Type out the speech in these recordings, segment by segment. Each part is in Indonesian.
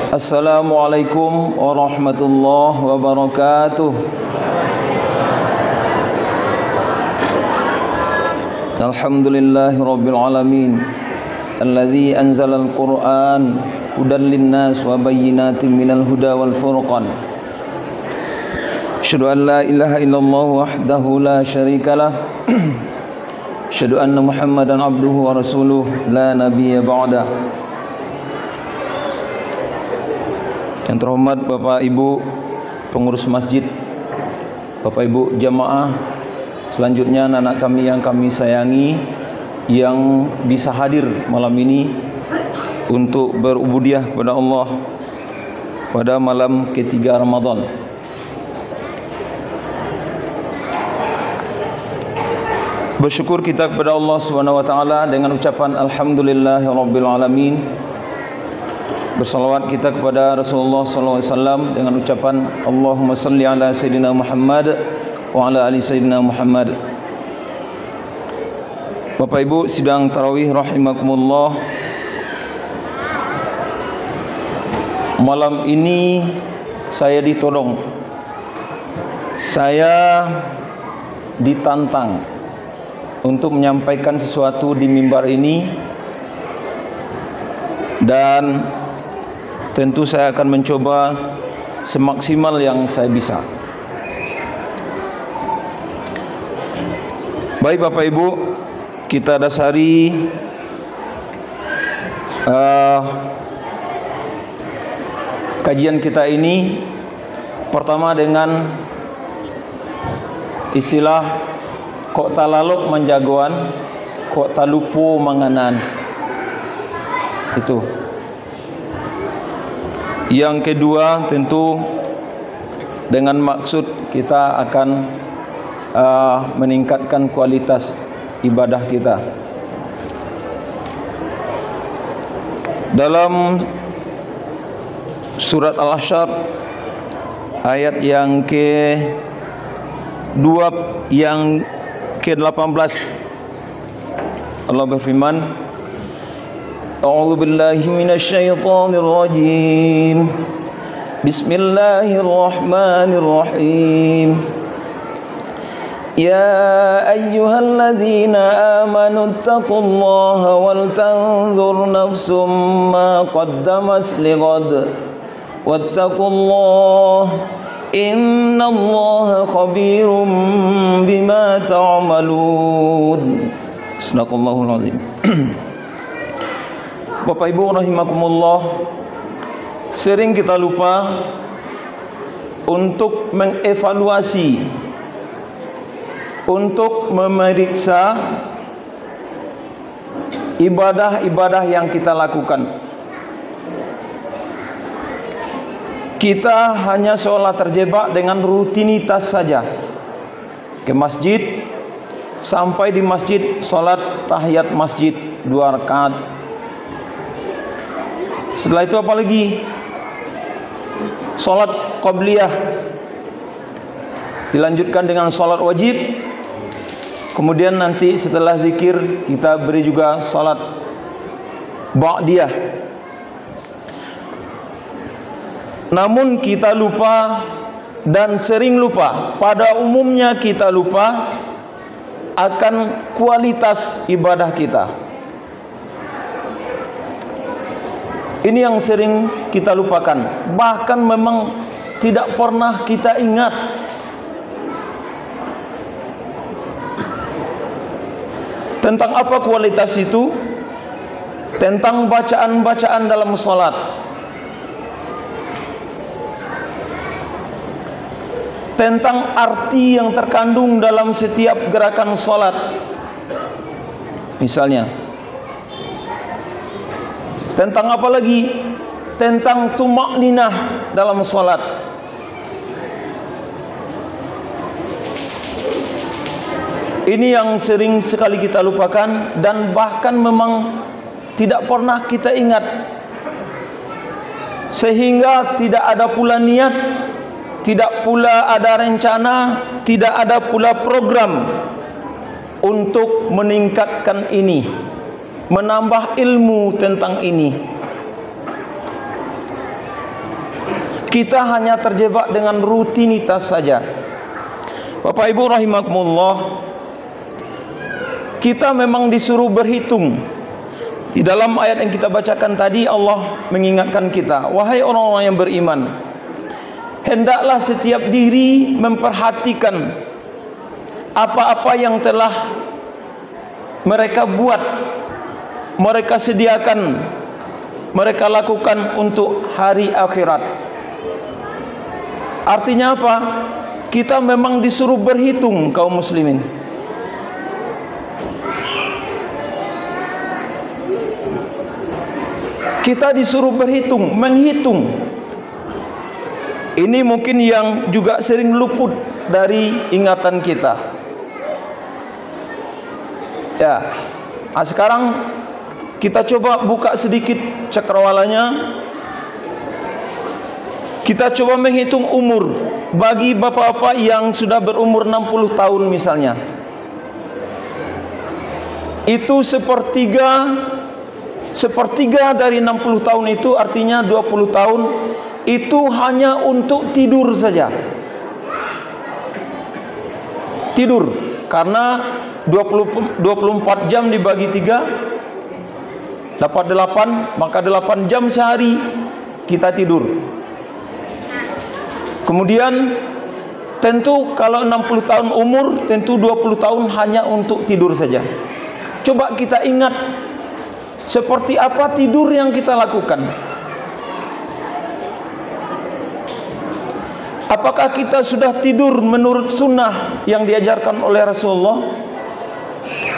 Assalamualaikum warahmatullahi wabarakatuh. Alhamdulillahi rabbil alamin, alladzi anzalal Qur'an hudan linnas wa bayyinatin minal huda wal furqan. Asyhadu an la ilaha illallah wahdahu la syarikalah. Asyhadu anna Muhammadan abduhu wa rasuluh la nabiyya ba'da. Yang terhormat Bapak Ibu pengurus masjid, Bapak Ibu jamaah, selanjutnya anak kami yang kami sayangi yang bisa hadir malam ini untuk berubudiah kepada Allah pada malam ketiga Ramadan. Bersyukur kita kepada Allah Subhanahu wa taala dengan ucapan alhamdulillahirabbil alamin. Bersalawat kita kepada Rasulullah sallallahu alaihi wasallam dengan ucapan Allahumma salli ala sayyidina Muhammad wa ala ali sayyidina Muhammad. Bapak Ibu sidang tarawih rahimakumullah. Malam ini saya ditodong. Saya ditantang untuk menyampaikan sesuatu di mimbar ini, dan tentu saya akan mencoba semaksimal yang saya bisa. Baik Bapak Ibu, kita dasari kajian kita ini pertama dengan istilah kok talaluk menjagoan, kok talupu manganan. Itu. Yang kedua tentu dengan maksud kita akan meningkatkan kualitas ibadah kita. Dalam surat Al-Hasyr ayat yang ke-18 Allah berfirman, A'udzu billahi minasy syaithanir rajim. Bismillahirrahmanirrahim. Ya ayyuhalladzina amanu taqullaha wal tanzur nafsum ma qaddamat lighad wattaqullaha innallaha khabirum bima ta'malun. Sadaqallahul azim. Bapak Ibu rahimakumullah, sering kita lupa untuk mengevaluasi, untuk memeriksa ibadah-ibadah yang kita lakukan. Kita hanya seolah terjebak dengan rutinitas saja. Ke masjid, sampai di masjid salat tahiyat masjid 2 rakaat. Setelah itu apa lagi? Salat qabliyah, dilanjutkan dengan salat wajib. Kemudian nanti setelah zikir kita beri juga salat ba'diyah. Namun kita lupa, dan sering lupa, pada umumnya kita lupa akan kualitas ibadah kita. Ini yang sering kita lupakan, bahkan memang tidak pernah kita ingat. Tentang apa kualitas itu? Tentang bacaan-bacaan dalam salat. Tentang arti yang terkandung dalam setiap gerakan salat. Misalnya, tentang apa lagi? Tentang tumakninah dalam salat. Ini yang sering sekali kita lupakan, dan bahkan memang tidak pernah kita ingat, sehingga tidak ada pula niat, tidak pula ada rencana, tidak ada pula program untuk meningkatkan ini, menambah ilmu tentang ini. Kita hanya terjebak dengan rutinitas saja. Bapak Ibu rahimakumullah, kita memang disuruh berhitung. Di dalam ayat yang kita bacakan tadi, Allah mengingatkan kita, wahai orang-orang yang beriman, hendaklah setiap diri memperhatikan apa-apa yang telah mereka buat, mereka sediakan, mereka lakukan untuk hari akhirat. Artinya apa? Kita memang disuruh berhitung, kaum muslimin. Kita disuruh berhitung, menghitung. Ini mungkin yang juga sering luput dari ingatan kita. Ya, sekarang kita coba buka sedikit cakrawalanya. Kita coba menghitung umur bagi bapak-bapak yang sudah berumur 60 tahun misalnya. Itu sepertiga dari 60 tahun itu, artinya 20 tahun itu hanya untuk tidur saja. Tidur, karena 24 jam dibagi 3 dapat 8, maka 8 jam sehari kita tidur. Kemudian tentu kalau 60 tahun umur, tentu 20 tahun hanya untuk tidur saja. Coba kita ingat seperti apa tidur yang kita lakukan. Apakah kita sudah tidur menurut sunnah yang diajarkan oleh Rasulullah,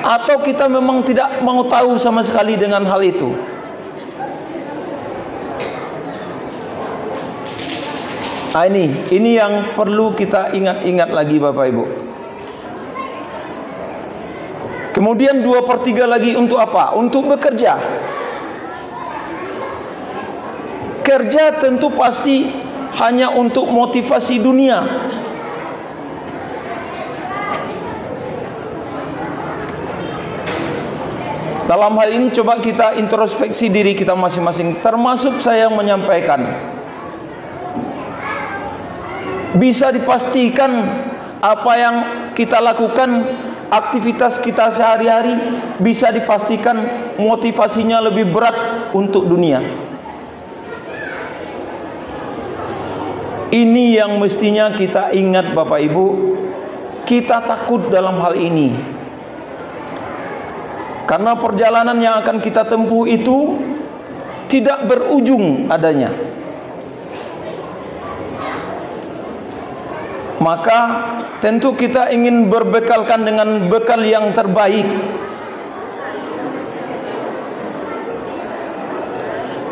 atau kita memang tidak mau tahu sama sekali dengan hal itu? Nah, ini yang perlu kita ingat-ingat lagi Bapak Ibu. Kemudian 2/3 lagi untuk apa? Untuk bekerja. Kerja tentu pasti hanya untuk motivasi dunia. Dalam hal ini coba kita introspeksi diri kita masing-masing, termasuk saya yang menyampaikan. Bisa dipastikan apa yang kita lakukan, aktivitas kita sehari-hari, bisa dipastikan motivasinya lebih berat untuk dunia. Ini yang mestinya kita ingat Bapak Ibu. Kita takut dalam hal ini, karena perjalanan yang akan kita tempuh itu tidak berujung adanya. Maka tentu kita ingin berbekalkan dengan bekal yang terbaik.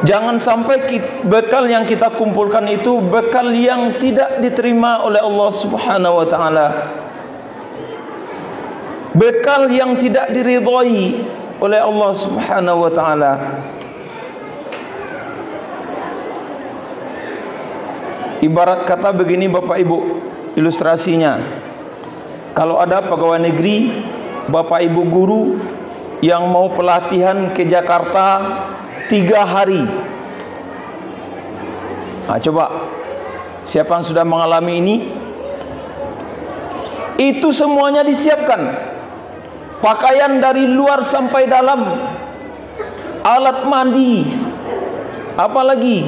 Jangan sampai bekal yang kita kumpulkan itu bekal yang tidak diterima oleh Allah Subhanahu wa taala. Bekal yang tidak diridhai oleh Allah Subhanahu wa taala. Ibarat kata begini Bapak Ibu, ilustrasinya, kalau ada pegawai negeri, Bapak Ibu guru yang mau pelatihan ke Jakarta 3 hari. Nah, coba siapa yang sudah mengalami ini? Itu semuanya disiapkan, pakaian dari luar sampai dalam, alat mandi, apalagi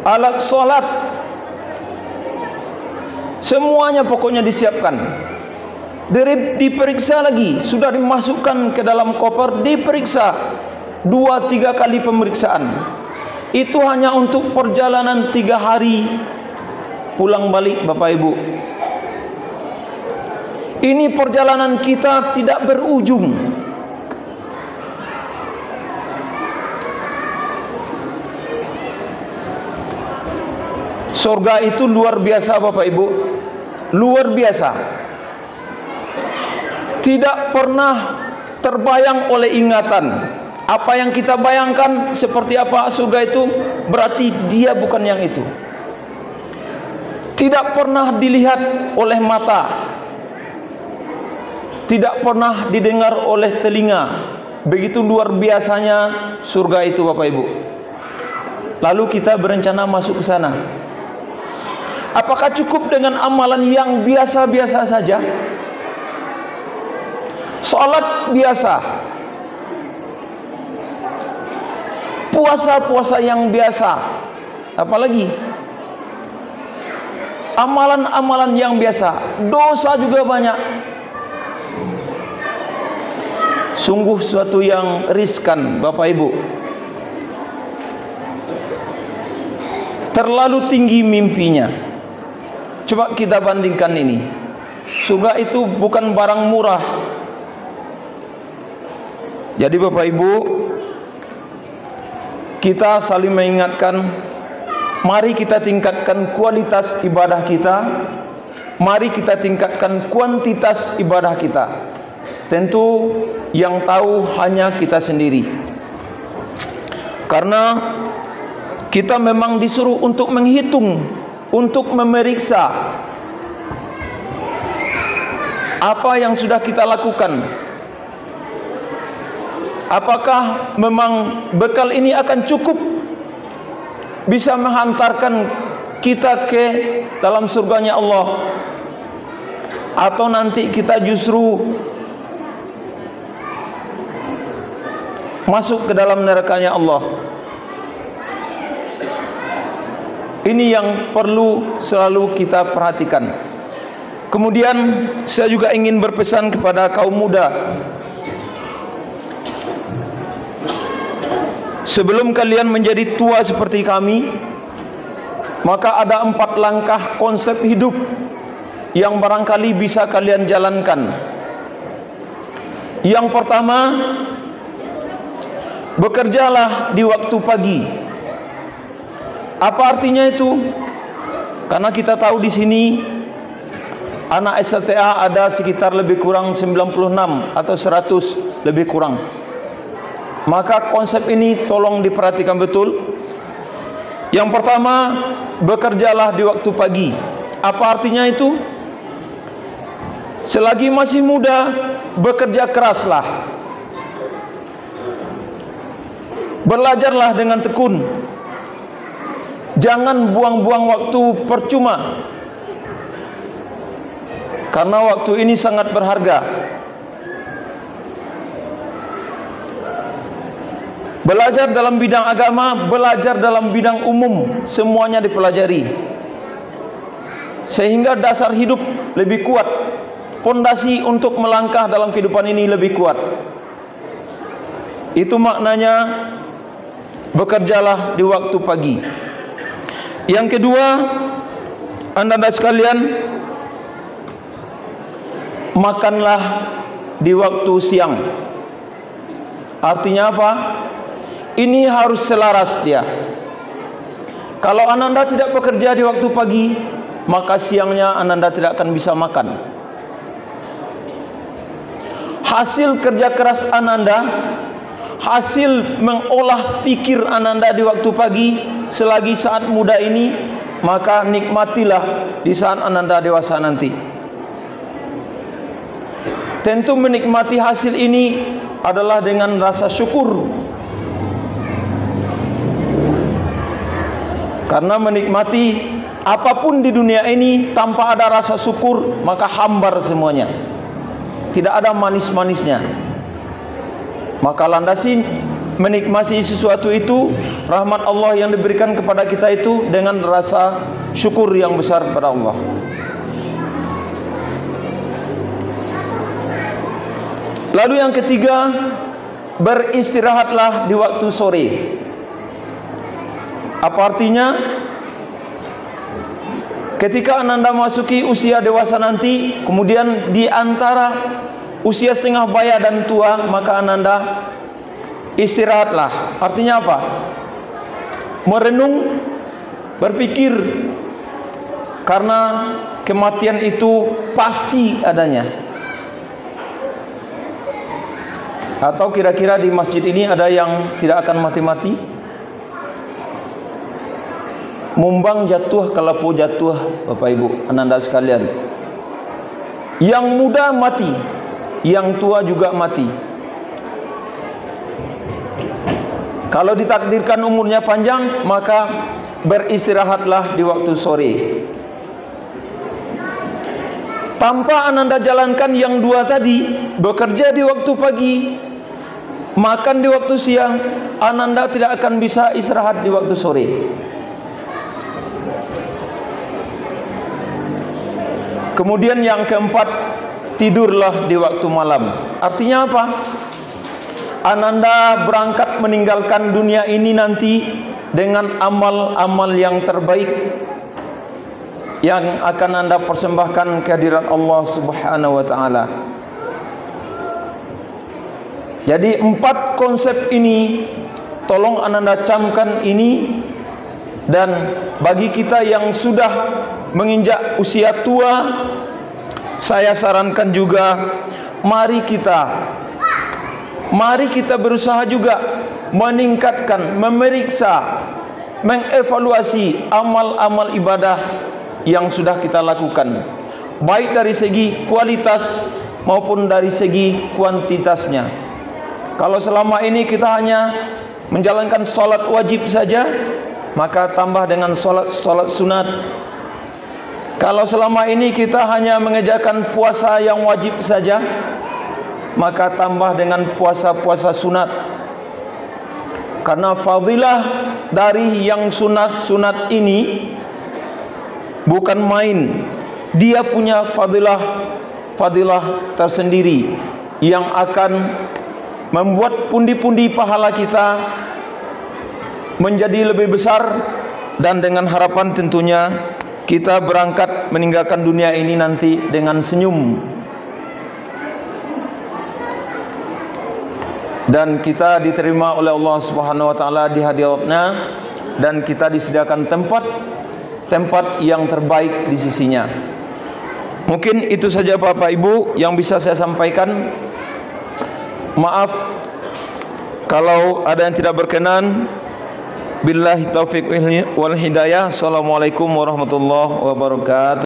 alat sholat, semuanya pokoknya disiapkan. Diperiksa lagi, sudah dimasukkan ke dalam koper, diperiksa 2-3 kali pemeriksaan. Itu hanya untuk perjalanan 3 hari pulang balik Bapak Ibu. Ini perjalanan kita tidak berujung. Surga itu luar biasa Bapak Ibu, luar biasa. Tidak pernah terbayang oleh ingatan. Apa yang kita bayangkan seperti apa surga itu, berarti dia bukan yang itu. Tidak pernah dilihat oleh mata, tidak pernah didengar oleh telinga. Begitu luar biasanya surga itu Bapak Ibu. lalu kita berencana masuk ke sana. Apakah cukup dengan amalan yang biasa-biasa saja? Salat biasa, puasa-puasa yang biasa, apalagi amalan-amalan yang biasa, dosa juga banyak. Sungguh suatu yang riskan, Bapak Ibu. Terlalu tinggi mimpinya. Coba kita bandingkan ini. Surga itu bukan barang murah. Jadi Bapak Ibu, kita saling mengingatkan, mari kita tingkatkan kualitas ibadah kita, mari kita tingkatkan kuantitas ibadah kita. Tentu yang tahu hanya kita sendiri. Karena kita memang disuruh untuk menghitung, untuk memeriksa apa yang sudah kita lakukan. Apakah memang bekal ini akan cukup bisa menghantarkan kita ke dalam surganya Allah, atau nanti kita justru masuk ke dalam nerakanya Allah. Ini yang perlu selalu kita perhatikan. Kemudian saya juga ingin berpesan kepada kaum muda, sebelum kalian menjadi tua seperti kami, maka ada 4 langkah konsep hidup yang barangkali bisa kalian jalankan. Yang pertama, bekerjalah di waktu pagi. Apa artinya itu? Karena kita tahu di sini anak SLTA ada sekitar lebih kurang 96 atau 100 lebih kurang. Maka konsep ini tolong diperhatikan betul. Yang pertama, bekerjalah di waktu pagi. Apa artinya itu? Selagi masih muda, bekerja keraslah. Belajarlah dengan tekun. Jangan buang-buang waktu percuma. Karena waktu ini sangat berharga. Belajar dalam bidang agama, belajar dalam bidang umum, semuanya dipelajari. Sehingga dasar hidup lebih kuat, pondasi untuk melangkah dalam kehidupan ini lebih kuat. Itu maknanya bekerjalah di waktu pagi. Yang kedua, anda sekalian, makanlah di waktu siang. Artinya apa? Ini harus selaras dia. Kalau Ananda tidak bekerja di waktu pagi, maka siangnya Ananda tidak akan bisa makan. Hasil kerja keras Ananda, hasil mengolah pikir Ananda di waktu pagi, selagi saat muda ini, maka nikmatilah di saat Ananda dewasa nanti. Tentu menikmati hasil ini adalah dengan rasa syukur. Karena menikmati apapun di dunia ini tanpa ada rasa syukur, maka hambar semuanya. Tidak ada manis-manisnya. Maka landasi menikmati sesuatu itu, rahmat Allah yang diberikan kepada kita itu dengan rasa syukur yang besar kepada Allah. Lalu yang ketiga, beristirahatlah di waktu sore. Apa artinya? Ketika Ananda masuki usia dewasa nanti, kemudian di antara usia setengah baya dan tua, maka Ananda istirahatlah. Artinya apa? Merenung, berpikir, karena kematian itu pasti adanya. Atau kira-kira di masjid ini ada yang tidak akan mati-mati? Mumbang jatuh, kalapu jatuh, Bapak Ibu, Ananda sekalian. Yang muda mati, yang tua juga mati. Kalau ditakdirkan umurnya panjang, maka beristirahatlah di waktu sore. Tanpa Ananda jalankan yang dua tadi, bekerja di waktu pagi, makan di waktu siang, Ananda tidak akan bisa istirahat di waktu sore. Kemudian yang keempat, tidurlah di waktu malam. Artinya apa? Ananda berangkat meninggalkan dunia ini nanti dengan amal-amal yang terbaik yang akan Anda persembahkan kehadirat Allah Subhanahu wa taala. Jadi 4 konsep ini tolong Ananda camkan ini, dan bagi kita yang sudah menginjak usia tua, saya sarankan juga mari kita berusaha juga meningkatkan, memeriksa, mengevaluasi amal-amal ibadah yang sudah kita lakukan, baik dari segi kualitas maupun dari segi kuantitasnya. Kalau selama ini kita hanya menjalankan sholat wajib saja, maka tambah dengan sholat sunat. Kalau selama ini kita hanya mengerjakan puasa yang wajib saja, maka tambah dengan puasa-puasa sunat. Karena fadilah dari yang sunat-sunat ini bukan main. Dia punya fadilah tersendiri yang akan membuat pundi-pundi pahala kita menjadi lebih besar, dan dengan harapan tentunya kita berangkat meninggalkan dunia ini nanti dengan senyum, dan kita diterima oleh Allah Subhanahu wa taala di hadiratnya, dan kita disediakan tempat yang terbaik di sisinya. Mungkin itu saja Bapak Ibu yang bisa saya sampaikan. Maaf kalau ada yang tidak berkenan. Billahi taufiq wal hidayah. Assalamualaikum warahmatullahi wabarakatuh.